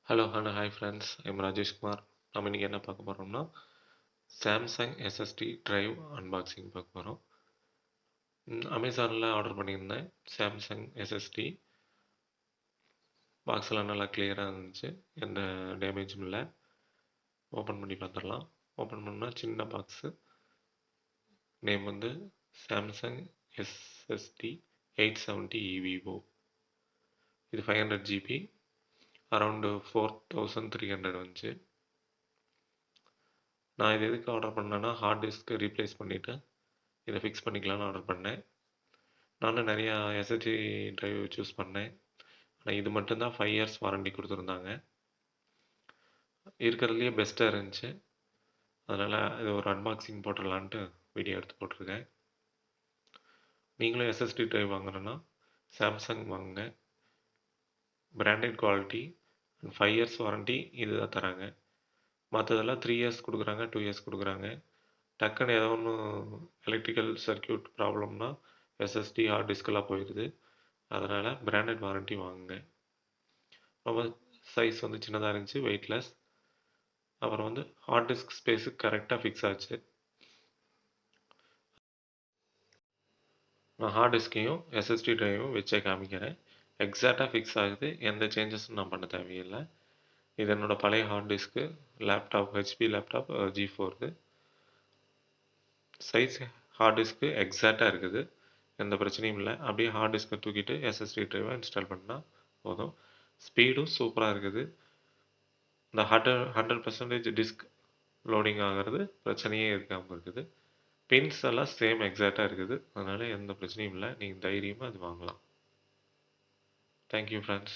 Hello, hi friends. I'm Rajesh Kumar. நம்ம இன்னைக்கு என்ன பார்க்க போறோம்னா சாம்சங் SSD டிரைவ் அன்பாக்சிங் பார்க்க போறோம். அமேசானில் ஆர்டர் பண்ணியிருந்தேன் சாம்சங் SSD. பாக்ஸ்லாம் நல்லா கிளியராக இருந்துச்சு, எந்த டேமேஜும் இல்லை. ஓப்பன் பண்ணி பார்த்துடலாம். ஓப்பன் பண்ணால் சின்ன பாக்ஸு, நேம் வந்து சாம்சங் SSD 870 EVO. இது 500 GB, அரௌண்டு 4300 வந்துச்சு. நான் இது எதுக்கு ஆர்டர் பண்ணேன்னா ஹார்ட் டிஸ்க்கு ரீப்ளேஸ் பண்ணிவிட்டு இதை ஃபிக்ஸ் பண்ணிக்கலான்னு ஆர்டர் பண்ணேன். நானும் நிறையா எஸ்எஸ்டி டிரைவ் சூஸ் பண்ணேன். ஆனால் இது மட்டும்தான் 5 இயர்ஸ் வாரண்டி கொடுத்துருந்தாங்க. இருக்கிறதுலையே பெஸ்ட்டாக இருந்துச்சு. அதனால் இது ஒரு அன்பாக்சிங் போட்டுடலான்ட்டு வீடியோ எடுத்து போட்டிருக்கேன். நீங்களும் எஸ்எஸ்டி டிரைவ் வாங்குறேன்னா சாம்சங் வாங்குங்க. Branded quality and 5 years warranty இது தான் தராங்க. மற்றதெல்லாம் 3 இயர்ஸ் கொடுக்குறாங்க, 2 இயர்ஸ் கொடுக்குறாங்க. டக்குன்னு ஏதோ ஒன்று எலக்ட்ரிக்கல் சர்க்கியூட் ப்ராப்ளம்னா எஸ்எஸ்டி ஹார்ட் டிஸ்கெல்லாம் போயிடுது. அதனால் பிராண்டட் வாரண்டி வாங்குங்க. ரொம்ப சைஸ் வந்து சின்னதாக இருந்துச்சு, வெயிட்லெஸ். அப்புறம் வந்து ஹார்ட் டிஸ்க் ஸ்பேஸுக்கு கரெக்டாக ஃபிக்ஸ் ஆச்சு. நான் ஹார்ட் டிஸ்கையும் எஸ்எஸ்டி டிரைவும் வச்சே காமிக்கிறேன். எக்ஸாக்டாக ஃபிக்ஸ் ஆகுது, எந்த சேஞ்சஸும் நான் பண்ண தேவையில்லை. இது என்னோடய பழைய hard disk, laptop HP laptop G4. Size hard disk எக்ஸாக்டாக இருக்குது, எந்த பிரச்சனையும் இல்லை. அப்படியே ஹார்ட் டிஸ்க்கை தூக்கிட்டு எஸ்எஸ்டி டிரைவை இன்ஸ்டால் பண்ணால் போதும். ஸ்பீடும் சூப்பராக இருக்குது. இந்த 100% டிஸ்க் லோடிங் ஆகிறது பிரச்சனையே இருக்காமல் இருக்குது. பின்ஸ் எல்லாம் சேம் எக்ஸாக்டாக இருக்குது. அதனால் எந்த பிரச்சனையும் இல்லை. நீங்கள் தைரியமாக அது வாங்கலாம். Thank you friends.